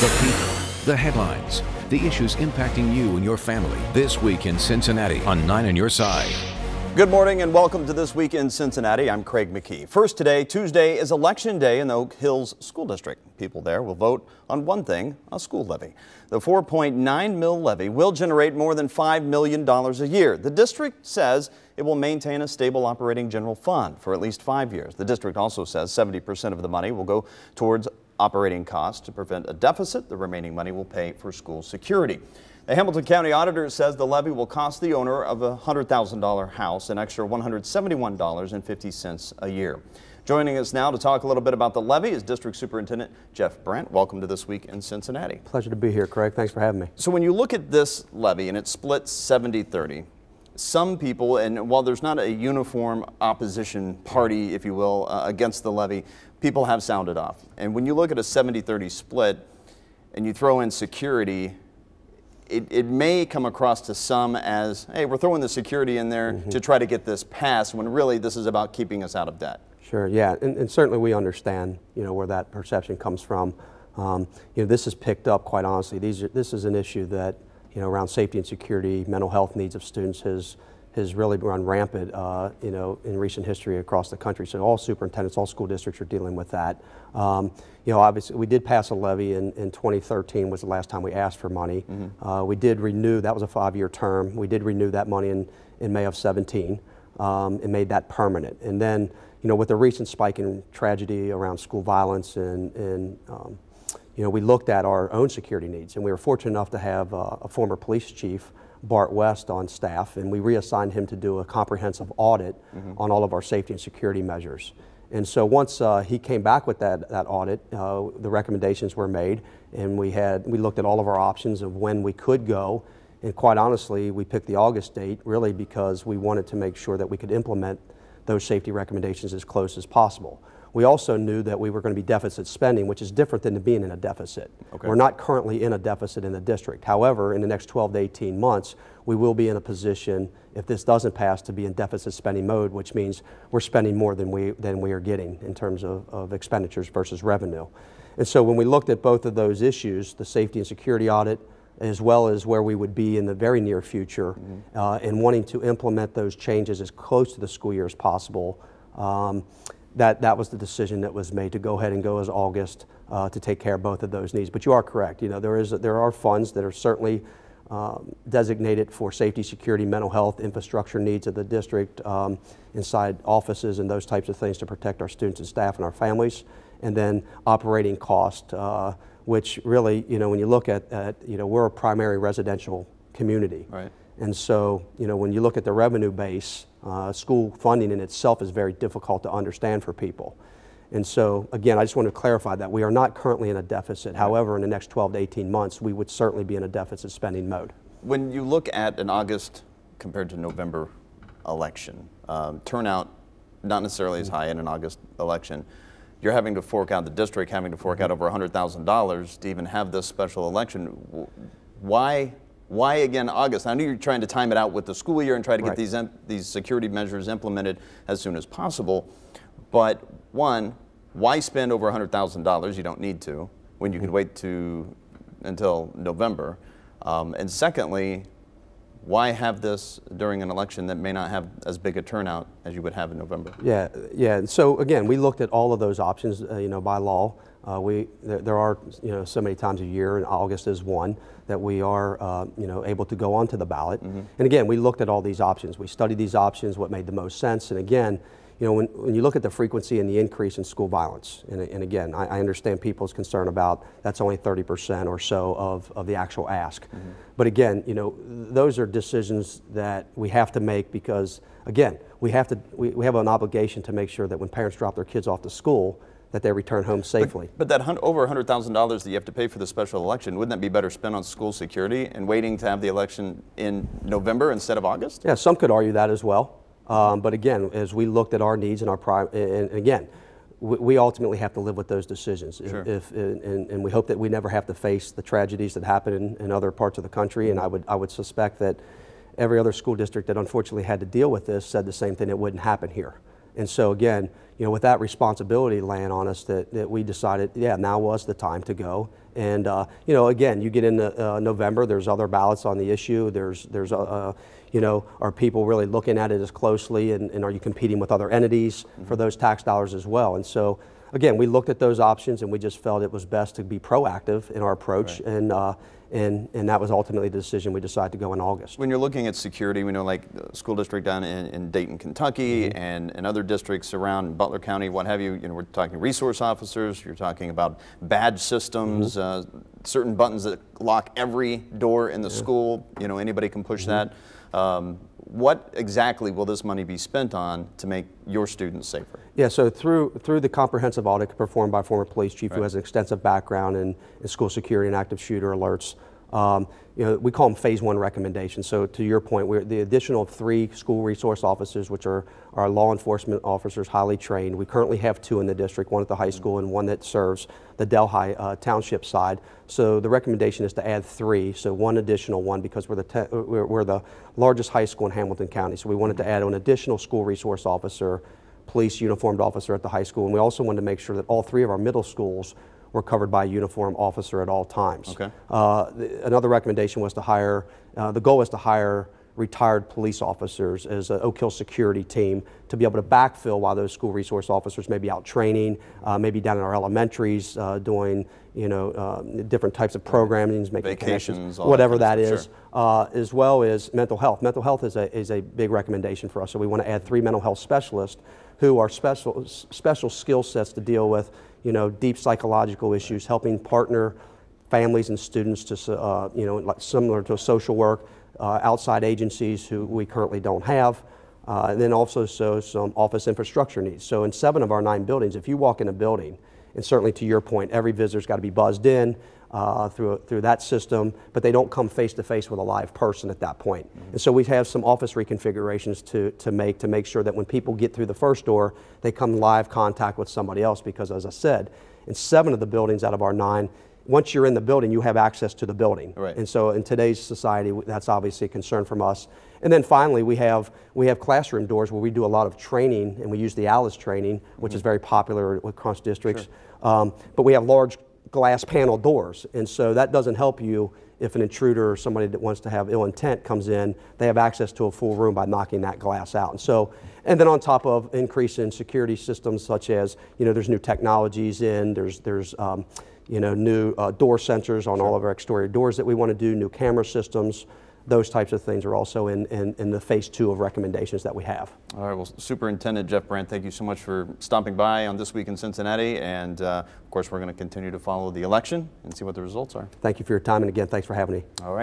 The people, the headlines, the issues impacting you and your family. This Week in Cincinnati on 9 on Your Side. Good morning and welcome to This Week in Cincinnati. I'm Craig McKee. First today, Tuesday, is Election Day in the Oak Hills School District. People there will vote on one thing, a school levy. The $4.9 mil levy will generate more than $5 million a year. The district says it will maintain a stable operating general fund for at least 5 years. The district also says 70% of the money will go towards operating costs to prevent a deficit. The remaining money will pay for school security. The Hamilton County Auditor says the levy will cost the owner of a $100,000 house an extra $171.50 a year. Joining us now to talk a little bit about the levy is District Superintendent Jeff Brandt. Welcome to This Week in Cincinnati. Pleasure to be here, Craig. Thanks for having me. So when you look at this levy and it's split 70-30, some people, and while there's not a uniform opposition party, if you will, against the levy, people have sounded off. And when you look at a 70-30 split and you throw in security, it may come across to some as, hey, we're throwing the security in there to try to get this passed, when really this is about keeping us out of debt. Sure, yeah, and certainly we understand, where that perception comes from. This is picked up, quite honestly. This is an issue that, around safety and security, mental health needs of students has really run rampant, in recent history across the country. So all superintendents, all school districts are dealing with that. Obviously we did pass a levy in 2013 was the last time we asked for money. We did renew, that was a 5-year term. We did renew that money in May of 17 and made that permanent. And then, with the recent spike in tragedy around school violence and we looked at our own security needs, and we were fortunate enough to have a former police chief, Bart West, on staff, and we reassigned him to do a comprehensive audit on all of our safety and security measures. And so once he came back with that audit, the recommendations were made, and we looked at all of our options of when we could go, and quite honestly, we picked the August date really because we wanted to make sure that we could implement those safety recommendations as close as possible. We also knew that we were going to be deficit spending, which is different than being in a deficit. Okay. We're not currently in a deficit in the district. However, in the next 12 to 18 months, we will be in a position, if this doesn't pass, to be in deficit spending mode, which means we're spending more than we are getting in terms of expenditures versus revenue. And so when we looked at both of those issues, the safety and security audit, as well as where we would be in the very near future, and wanting to implement those changes as close to the school year as possible, that was the decision that was made to go ahead and go as August to take care of both of those needs. But you are correct. There are funds that are certainly designated for safety, security, mental health, infrastructure needs of the district, inside offices and those types of things to protect our students and staff and our families, and then operating cost, which really, when you look at we're a primary residential community. Right. And so, when you look at the revenue base, school funding in itself is very difficult to understand for people. And so, again, I just want to clarify that we are not currently in a deficit. However, in the next 12 to 18 months, we would certainly be in a deficit spending mode. When you look at an August compared to November election, turnout not necessarily as high in an August election. You're having to fork out, the district having to fork out over $100,000 to even have this special election. Why again August? I know you're trying to time it out with the school year and try to get these security measures implemented as soon as possible. But one, why spend over $100,000? You don't need to, when you could wait until November. And secondly, why have this during an election that may not have as big a turnout as you would have in November? Yeah. So again, we looked at all of those options. By law, there are so many times a year, and August is one that we are able to go onto the ballot. And again, we looked at all these options. We studied these options, what made the most sense. And again, when you look at the frequency and the increase in school violence, and again, I understand people's concern about that's only 30% or so of the actual ask. But again, those are decisions that we have to make because, again, we have an obligation to make sure that when parents drop their kids off to school, that they return home safely. But that over $100,000 that you have to pay for the special election, wouldn't that be better spent on school security and waiting to have the election in November instead of August? Yeah, some could argue that as well. But again, as we looked at our needs and and again, we ultimately have to live with those decisions. Sure. And we hope that we never have to face the tragedies that happen in other parts of the country. And I would suspect that every other school district that unfortunately had to deal with this said the same thing, it wouldn't happen here. And so again, you know, with that responsibility laying on us, that we decided, yeah, now was the time to go. And you know, again, you get into November, there's other ballots on the issue. There's you know, are people really looking at it as closely, and are you competing with other entities for those tax dollars as well? And so again, we looked at those options, and we just felt it was best to be proactive in our approach. Right. And that was ultimately the decision we decided to go in August. When you're looking at security, we know like the school district down in Dayton, Kentucky, and other districts around Butler County, what have you, we're talking resource officers, you're talking about badge systems, certain buttons that lock every door in the school, you know, anybody can push that. What exactly will this money be spent on to make your students safer? Yeah, so through the comprehensive audit performed by former police chief who has an extensive background in school security and active shooter alerts, you know, we call them phase 1 recommendations. So to your point, the additional 3 school resource officers, which are our law enforcement officers, highly trained. We currently have 2 in the district, one at the high school and one that serves the Delhi Township side. So the recommendation is to add 3, so 1 additional one, because we're the largest high school in Hamilton County. So we wanted to add an additional school resource officer, police uniformed officer at the high school, and we also wanted to make sure that all 3 of our middle schools were covered by a uniform officer at all times. Okay. Another recommendation was to hire, the goal was to hire retired police officers as an Oak Hill security team to be able to backfill while those school resource officers may be out training, maybe down in our elementaries doing, you know, different types of programmings, making connections, whatever that is, as well as mental health. Mental health is a big recommendation for us, so we want to add 3 mental health specialists who are special skill sets to deal with, you know, deep psychological issues, helping partner families and students to, you know, like similar to social work, outside agencies who we currently don't have, and then also some office infrastructure needs. So in 7 of our 9 buildings, if you walk in a building, and certainly to your point, every visitor's got to be buzzed in through that system, but they don't come face to face with a live person at that point. And so we have some office reconfigurations to make sure that when people get through the first door, they come live contact with somebody else, because as I said, in 7 of the buildings out of our 9, once you're in the building, you have access to the building. Right. And so in today's society, that's obviously a concern from us. And then finally, we have classroom doors where we do a lot of training, and we use the ALICE training, which is very popular across districts. Sure. But we have large glass panel doors, and so that doesn't help you if an intruder or somebody that wants to have ill intent comes in. They have access to a full room by knocking that glass out. And so, and then on top of increase in security systems, such as, you know, there's new technologies in, there's you know, new door sensors on all of our exterior doors that we want to do, new camera systems. Those types of things are also in the phase 2 of recommendations that we have. All right, well, Superintendent Jeff Brandt, thank you so much for stopping by on This Week in Cincinnati, and of course we're going to continue to follow the election and see what the results are. Thank you for your time, and again, thanks for having me. All right.